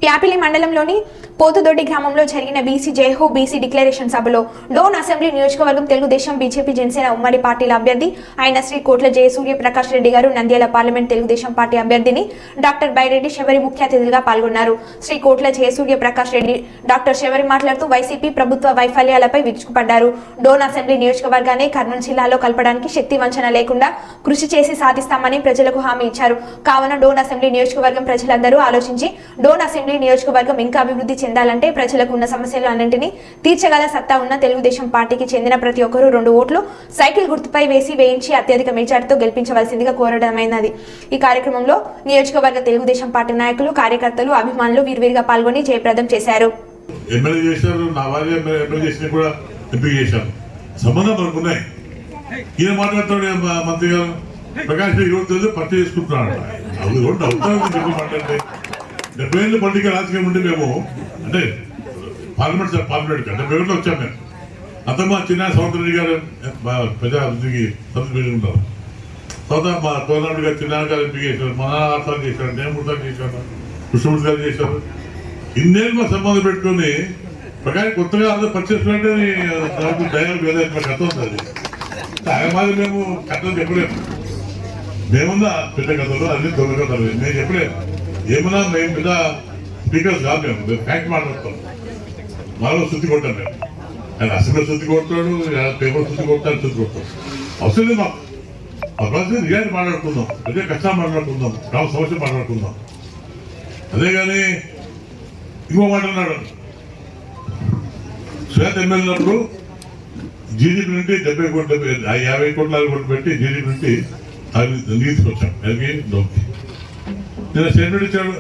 ప్యాపిలి మండలంలోని పోతుదొడ్డి గ్రామంలో జరిగిన బీసీ జయహో బీసీ డిక్లరేషన్ సభలో డోన్ అసెంబ్లీ నియోజకవర్గం తెలుగుదేశం బీజేపీ జనసేన ఉమ్మడి పార్టీల అభ్యర్థి అయిన శ్రీ కోట్ల జయసూర్య ప్రకాష్ రెడ్డి గారు, నంద్యాల పార్లమెంట్ తెలుగుదేశం పార్టీ అభ్యర్థిని డాక్టర్ బైరెడ్డి శబరి ముఖ్య అతిథులుగా పాల్గొన్నారు. శ్రీ కోట్ల జయసూర్య ప్రకాష్ రెడ్డి డాక్టర్ శబరి మాట్లాడుతూ వైసీపీ ప్రభుత్వ వైఫల్యాలపై విరుచుకుపడ్డారు. డోన్ అసెంబ్లీ నియోజకవర్గాన్ని కర్నూలు జిల్లాలో కలపడానికి శక్తి వంచన లేకుండా కృషి చేసి సాధిస్తామని ప్రజలకు హామీ ఇచ్చారు. కావున డోన్ అసెంబ్లీ నియోజకవర్గం ప్రజలందరూ ఆలోచించి డోన్ అసెంబ్లీ నియోజకవర్గం ఇంకా అభివృద్ధి చెందాలంటే ప్రజలకు ఉన్న సమస్యలు అన్నింటినీ తీర్చగల సత్తా ఉన్న తెలుగుదేశం పార్టీకి చెందిన ప్రతి ఒక్కరూ 2 ఓట్లు సైకిల్ గుర్తుపై వేయించి అత్యధిక మెజార్టీతో గెలిపించవలసిందిగా కోరడమైనది. ఈ కార్యక్రమంలో నియోజకవర్గ తెలుగుదేశం పార్టీ నాయకులు, కార్యకర్తలు, అభిమానులు వీరిగా పాల్గొని జయప్రదం చేశారు. పొలిటికల్ రాజకీయం ఉంటే మేము అంటే పార్లమెంట్ 70 వచ్చాము. మేము అంతా మా చిన్న సౌదరి గారు ప్రజాభివృద్ధికి సంతృప్తి ఉంటారు. మా కోనాడు గారు చిన్న గారు ఎంపిక చేశారు, మన ఆర్థాలు చేశారు, నేను మూర్తాలు చేశాను, కృష్ణమూర్తి గారు చేశారు. ఇన్నేళ్ళు మా సంబంధం పెట్టుకుని ప్రకారం కొత్తగా అందరూ పరిచేస్తుంటే దయాలు వేరే కథ ఉంటుంది. ఆయన మాది మేము కథలు చెప్పలేము. మేమున్నా పెద్ద కథలు అన్ని దొంగ కథలు నేను చెప్పలేము. ఏమన్నా మేము పెద్ద స్పీకర్స్ కాదు, మేము ఫ్యాక్ట్ మాట్లాడతాం. మాలో శుద్ధి కొట్టాం. మేము ఆయన అసెంబ్లీ శుద్ధి కొడతాడు, పేపర్ శుద్ధి కొడతాడు, శుద్ధి కొడతాడు. అవసరం లేదు మాకు. మా ప్రజలు రియాలిటీ మాట్లాడుకుందాం, అదే కష్టాలు మాట్లాడుకుందాం, గ్రామ సమస్యలు మాట్లాడుకుందాం. అదే కానీ ఇంకో మాట అన్నాడు, శ్వేత ఎమ్మెల్యేనప్పుడు జీడీపీ నుండి 50 కోట్లు 50 కోట్లు పెట్టి జీడీపీ నుండి తీసుకొచ్చాం. డబ్బుకి నేను స్టేట్మెంట్ ఇచ్చాడు,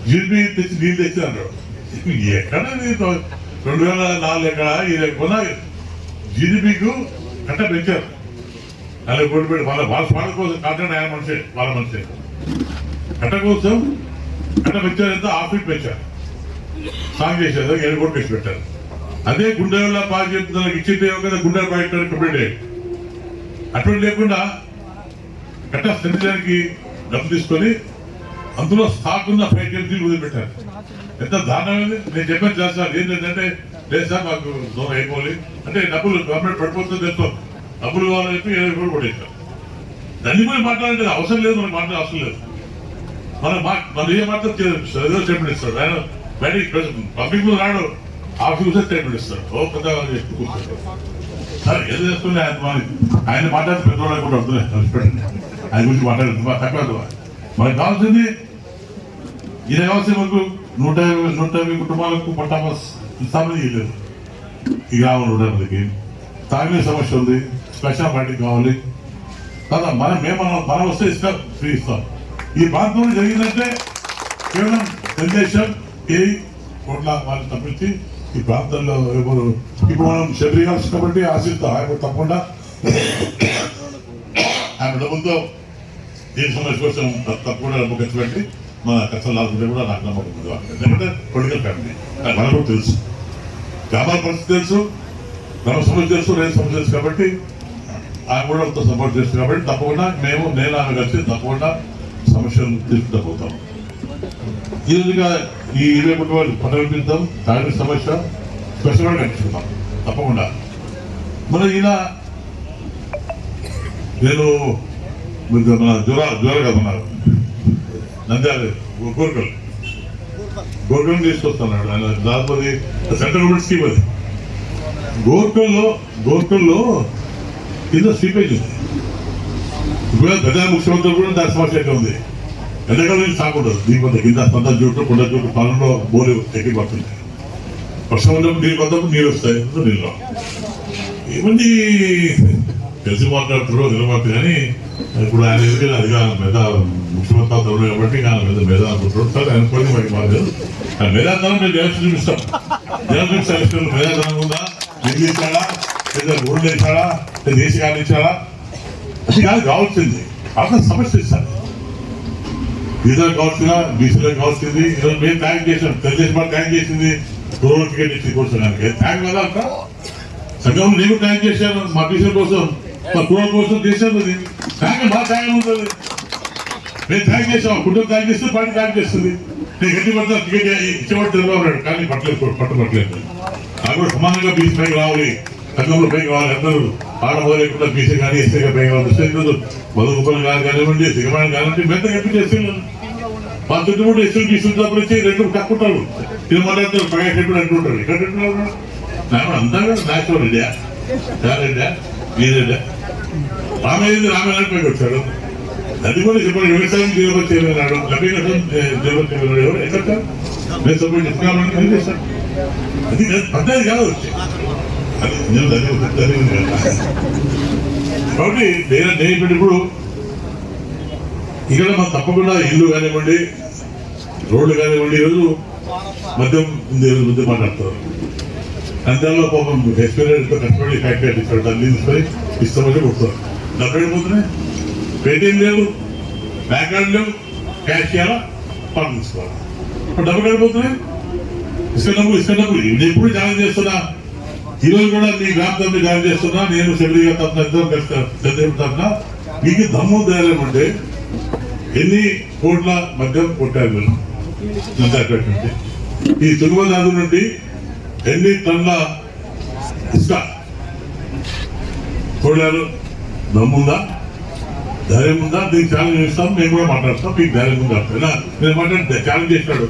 జీడీపీ తెచ్చి నీళ్ళు తెచ్చి అన్నాడు. ఎక్కడ 2004 ఎక్కడ ఈ లేకపోయినా జీడీపీకు కట్ట పెంచారు. 40 కోట్లు పెట్టి వాళ్ళ కోసం కాంట్రాక్ట్ ఆయన మనిషి, వాళ్ళ మనిషి కట్ట కోసం కట్ట పెంచారు. ఎంత 1/2 ఫీట్ పెంచారు. సాంగ్ చేసేది 7 కోట్లు వేసి పెట్టారు. అదే గుండెల బాగా చెప్తున్నారు, ఇచ్చిందే కదా గుండెల బాగా కంప్లీట్ అయ్యాయి. అటువంటి లేకుండా కట్ట స్థితిదానికి డబ్బు తీసుకొని అందులో స్టాక్ ఉన్న 5 కేజీలు వదిలిపెట్టారు. ఎంత దారుణమైంది. నేను చెప్పాను చేస్తాను ఏంటంటే లేదు సార్ మాకు దూరం అయిపోవాలి అంటే డబ్బులు గవర్నమెంట్ పడిపోతుంది తెలుసు, డబ్బులు కావాలని చెప్పి 20 కోట్లు కొట్టేశారు. దాన్ని కూడా మాట్లాడే అవసరం లేదు, మనకు మాట్లాడే అవసరం లేదు. మనం ఏ మాట్లాడు ఏదో స్టేట్మెంట్ ఇస్తాడు ఆయన, బయటికి పబ్లిక్ మీద రాడు, ఆఫీస్ స్టేట్మెంట్ ఇస్తాడు. ఓ పెద్ద కూర్చోండి సార్ ఏదో చేసుకుని ఆయన మాట్లాడితే పెద్దవాళ్ళు కూడా అర్థం ఆయన గురించి మాట్లాడుతుంది తక్కువ. మనకు కావాల్సింది ఇది కావాల్సింది మాకు 150 కుటుంబాలకు పట్టా ఇస్తామని లేదు. ఈ గ్రామం 150కి తాగునీరు సమస్య ఉంది, స్పెషల్ పార్టీ కావాలి కదా. మనం వస్తే ఇస్తాం, ఫ్రీ ఇస్తాం. ఈ ప్రాంతంలో జరిగిందంటే కేవలం తెలుగుదేశం కోట్ల వాళ్ళు తప్పించి ఈ ప్రాంతంలో ఎవరు ఇప్పుడు మనం శబరి గారు కాబట్టి ఆశిస్తాం. ఆయన తప్పకుండా ఆయన డబ్బులతో దీని సమస్య కోసం తప్పకుండా డబ్బు ఖర్చు పెట్టి మన కష్టం లాగుంటే కూడా నాకు నమ్మకం ఉంది. ఎందుకంటే పొలిటికల్ ఫ్యామిలీ మనకు కూడా తెలుసు, గ్రామాల పరిస్థితి తెలుసు, గ్రామ సమస్య తెలుసు, రైతు సమస్య తెలుసు. కాబట్టి ఆయన కూడా సపోర్ట్ చేస్తుంది. కాబట్టి తప్పకుండా నేను ఆమె కలిసి తప్పకుండా సమస్యలు తీసుకుంటూ పోతాం. ఈ విధంగా ఈ 20 కుటుంబాలు పునరుద్ధరిద్దాం. తాగునీరు సమస్య స్పెషల్గా కనిపిస్తున్నాం తప్పకుండా. మన ఇలా నేను మన జ్వరగా ఉన్నారు నంద్యాల గోర్కల్ తీసుకొస్తున్నాడు ఆయన. దాదాపు సెంట్రల్ గవర్నమెంట్ స్కీమ్ అది. గోర్కల్లో కింద స్వీపేజ్ ఉంది. ఇప్పుడు గజా ముఖ్యమంత్రి కూడా దాని సమస్య అయితే ఉంది. ఎంతకాలం నుంచి సాగుండదు. దీని కింద 10 చోట్ల 100 చోట్ల పాలనలో బోర్లు ఎక్కి పడుతుంది. వర్షం ఉన్నప్పుడు నీళ్ళు కొంతప్పుడు నీళ్ళు వస్తాయి, నీళ్ళు ఏమండి తెలిసి మాట్లాడుతున్నారో నిలబడుతుంది. కానీ ఇప్పుడు ఆయన ఎందుకంటే అది మీద ముఖ్యమంత్రి అవుతాడు కాబట్టి ఆయన మీద మీద అనుకుంటున్నాడు. ఆయన కొన్ని మనకి మాట్లాడదు. కానీ మేధాతనం మేము ఎలక్షన్ చూపిస్తాం. ఎలక్షన్ మేధాతనం ఉందా, నిధులు ఇచ్చాడా, లేదా ఊళ్ళు ఇచ్చాడా, లేదా దేశకాలు ఇచ్చాడా, అది కాదు కావాల్సింది. అక్కడ సమస్య ఇస్తారు. బీసీలకు కావాల్సిందా, బీసీలకు కావాల్సింది. ఈరోజు మేము ట్యాంక్ చేసాం, తెలుగుదేశం పార్టీ ట్యాంక్ చేసింది, రూరల్ టికెట్ ఇచ్చి కూర్చోడానికి ట్యాంక్ కదా అంట. సంఘంలో నేను ట్యాంక్ చేశాను మా బీసీల కోసం, మా రూరల్ కోసం చేశాను. అది ట్యాంక్ బాగా ట్యాంక్ ఉంటుంది. మేము ట్యాంక్ చేసాం, కుటుంబం ట్యాంక్ చేస్తే పార్టీ ట్యాంక్ చేస్తుంది. నేను గట్టి పడతా టికెట్ ఇచ్చేవాడు చంద్రబాబు నాయుడు కానీ పట్టలేదు నాకు కూడా సమానంగా బీసీ పైకి రావాలి, సంఘంలో పైకి రావాలి, అందరూ ఆడమో లేకుండా బీసీ కానీ ఎస్సీగా పైకి రావాలి. మధుగోపాల్ గారు కానివ్వండి, సిగమాన్ కానివ్వండి, మెత్తగా ఎంపీ చేస్తున్నారు. మా చుట్టుముట్టు ఎస్సీలు బీసీలు తప్పులు ఇచ్చి రెండు కక్కుంటారు. ఇది మాట్లాడతారు ప్రకాష్ రెడ్డి అంటుంటారు. ఇక్కడ అంటున్నారు అంతా నాచురల్ రెడ్డియా, రెడ్డా, మీరెడ్డా, రామయ్య పైకి వచ్చాడు. అది కూడా చెప్పండి. వ్యవసాయం జీవోపతి చేయమన్నాడు, కమిషన్ జీవోపతి చేయమన్నాడు. ఎక్కడ నేను సపోర్ట్ చెప్పుకోవాలని ఏం చేశాను? అది పద్ధతి కాదు వచ్చి అది నేను జరిగింది కదా. కాబట్టి నేను ఇప్పుడు ఇక్కడ మనం తప్పకుండా ఇల్లు కానివ్వండి, రోడ్లు కానివ్వండి, ఈరోజు మద్యం ముందు మాట్లాడతారు. అంతలో పాపం ఎక్స్పీరియన్స్ కష్టపడి ఫ్యాక్టరీ ఇస్తాడు, దాన్ని తీసుకొని ఇష్టమైతే కొడుతారు. డబ్బు వెళ్ళిపోతున్నాయి, పేటీఎం లేవు, బ్యాంక్ కార్డు లేవు, క్యాష్ చేయాలా, పాలు తీసుకోవాలి. డబ్బులు వెళ్ళిపోతున్నాయి. ఇసుక డబ్బులు నేను ఎప్పుడు ఛాలెంజ్ చేస్తున్నా. ఈరోజు కూడా మీ గ్రామ సభ్యులు ఛాలెంజ్ చేస్తున్నా. నేను సెక్రటరీగా తప్ప ఇద్దరు కలిసి తప్ప మీకు దమ్ము ధైర్యం అంటే ఎన్ని కోట్ల మద్యం కొట్టారు మీరు నుంచి ఈ తుంగభద్ర నుండి ఎన్ని టన్నుల ఇసుక కొడారు? దమ్ముందా, ధైర్యం ఉందా? దీనికి ఛాలెంజ్ చేస్తాం. మేము కూడా మాట్లాడతాం. మీకు ధైర్యం ఉందా? నేను మాట్లాడితే ఛాలెంజ్ చేసినాడు.